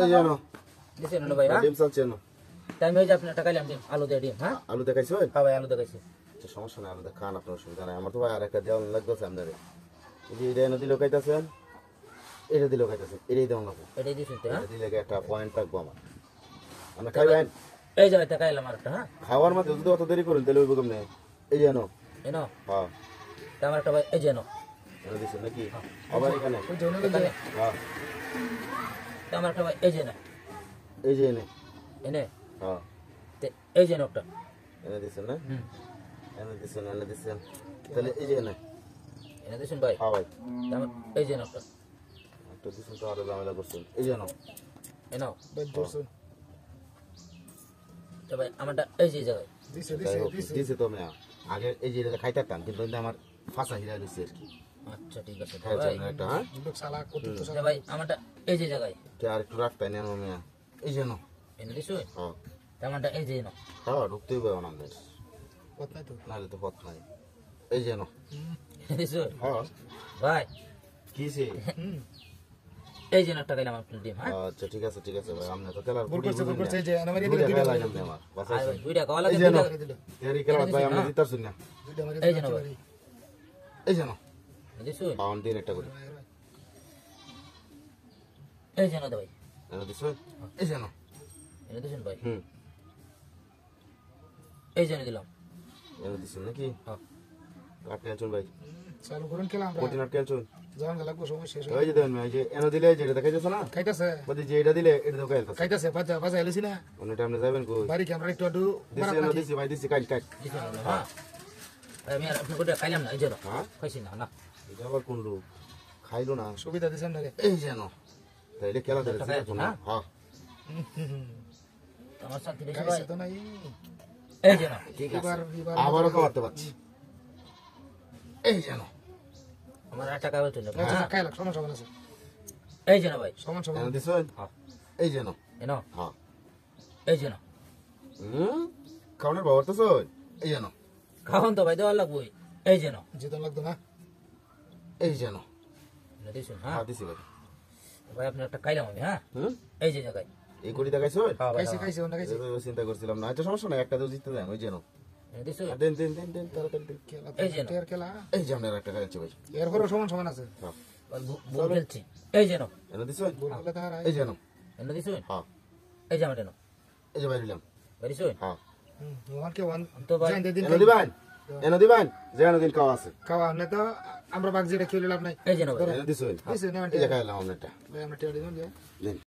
এই জানো দিছেন না ভাই? হ্যাঁ ডিম চালছে না টাইম হয়ে যায়, আপনার টাকা দিলাম আলু দিয়ে ডিম। হ্যাঁ আলু দেখাইছো হ্যাঁ ভাই আলু দেখাইছি। সমস্যা নাই আলু খান আপনার অসুবিধা নাই আমার তো ভাই আর একটা দেওয়া লাগতেছে আপনারে এই যে এটা এনে দিল খাইতেছেন এটা দিল খাইতেছেন এটাই দেওয়া লাগবে এটাই দিছেন তো? হ্যাঁ এটা দিলে একটা পয়েন্ট থাকবো আমার আমরা খাইবেন এই যে টাকা এলাম আরেকটা। হ্যাঁ খাওয়ার মধ্যে যদি অত দেরি করেন তাহলে ওই রকম নেই এই জানো এনো হ্যাঁ আমার একটা ভাই এই যে এনো এটা দিচ্ছেন নাকি আবার এখানে এখানে হ্যাঁ আমার একটা ভাই এই যে না এই যে এনে এনে হ্যাঁ এই যে একটা এনে দিচ্ছেন না হুম এনে দিচ্ছেন তাহলে এই যে এনে এনে দিছেন ভাই? হ্যাঁ ভাই আমার এই যে একটা একটা দিচ্ছেন তো আরো ঝামেলা করছেন এই জানো এনো তো ভাই আমারটা এই যে জায়গায় দিছে তো আমি আগে এই যে এটা খাইতাম কিন্তু আমার ফাঁসা হিরা দিচ্ছে আর কি আচ্ছা ঠিক আছে খাইছে একটা হ্যাঁ তো ভাই আমারটা এই যে জায়গায় কে আর একটু রাখতাই নেন আমি এই যে নো এনে দিছো হ্যাঁ আমারটা এই যে এনো হ্যাঁ ঢুকতেই পারবো না আমাদের নাহলে তো পথ নাই এই যে নো এনে দিছো হ্যাঁ ভাই কিসে এই যে একটা খাইলাম আপনার ডিম। হ্যাঁ আচ্ছা ঠিক আছে ভাই আমরা তো তেলার পুরি আমার বাস আয় ভাই দুইটা খাওয়া লাগে এই যে নো দুইটা তেরি খেলা ভাই আমরা জিতার শুন না এই যে না ভাই এই যে নো এনে দিছো পাউন্ড দিন একটা করে এই যে না ভাই এনে দিছো এই যে নো এনে দিছেন ভাই? হুম এই যে এনে দিলাম। এনে দিছেন নাকি হ্যাঁ কাটতে চল ভাই চালু করুন খেলাম কোটি নাট চল যখন লাগবো সময় শেষ ওই যে দেন এই যে এনে দিলে যে এটা দেখাইছো না খাইতেছে বদি যে এটা দিলে এটা তো খাইতাছে খাইতেছে বাজা বাজা এলেছি না অন্য টাইমে যাবেন কই বাড়ি কি আমরা একটু একটু দিছি না দিছি ভাই দিছি কাট দিছেন না? হ্যাঁ ভাই আমি আর আপনার কোটা খাইলাম না এই যে না হ্যাঁ খাইছি না না এটা আবার কোন লোক খাইলো না সুবিধা দিছেন না রে এই যেন তাইলে খেলা ধরে না হ্যাঁ আমার শান্তি বেশি ভাই। খাইছে তো নাই এই যে না ঠিক আছে এবার আবারও খাওয়াতে পারছি এই যেন আমার আর টাকা বেতন নেই। খাইলাম সমান সমান আছে এই যে না ভাই সমান সমান এনে দিছ হ্যাঁ এই যেন এনো হ্যাঁ এই যে না খাওয়ানোর বাবার তো এই যেন খাওয়ান তো ভাই দেওয়ার লাগবো। এই যে না জিতন লাগতো না এই যেন এনে দিছেন? হ্যাঁ হ্যাঁ দিছি ভাই ভাই আপনার একটা খাইলাম আমি। হ্যাঁ হুম এই যে জায়গায় এই কোটি দেখাইছো হ্যাঁ ভাই খাইছে খাইছে ওটা খাইছে চিন্তা করছিলাম না আচ্ছা সমস্যা নাই একটা তো জিততে যাই ওই যেন এনে দিছো? দেন দেন দেন দেন তাড়াতাড়ি দেন। খেলা এই যে না টের খেলা এই যে আপনার একটা খাইছে ভাই এরপরও সমান সমান আছে হ্যাঁ বল খেলছি। এই যে না এনে দিছ বল খেলে তাহার এই যেন এনে দিছো? হ্যাঁ এই যে আমার এনো এই যে ভাই দিলাম বেরিছো? হ্যাঁ ওয়ান কে ওয়ান তো ভাই জান দিন এনে দিবেন যে এনে দিন খাওয়া আছে খাওয়া না তো আমরা বাগ যেটা খেলে লাভ নাই এই যে না ভাই এনে দিছ দিছে না এই যে খাইলাম আপনারটা আমরা টের দিন দেন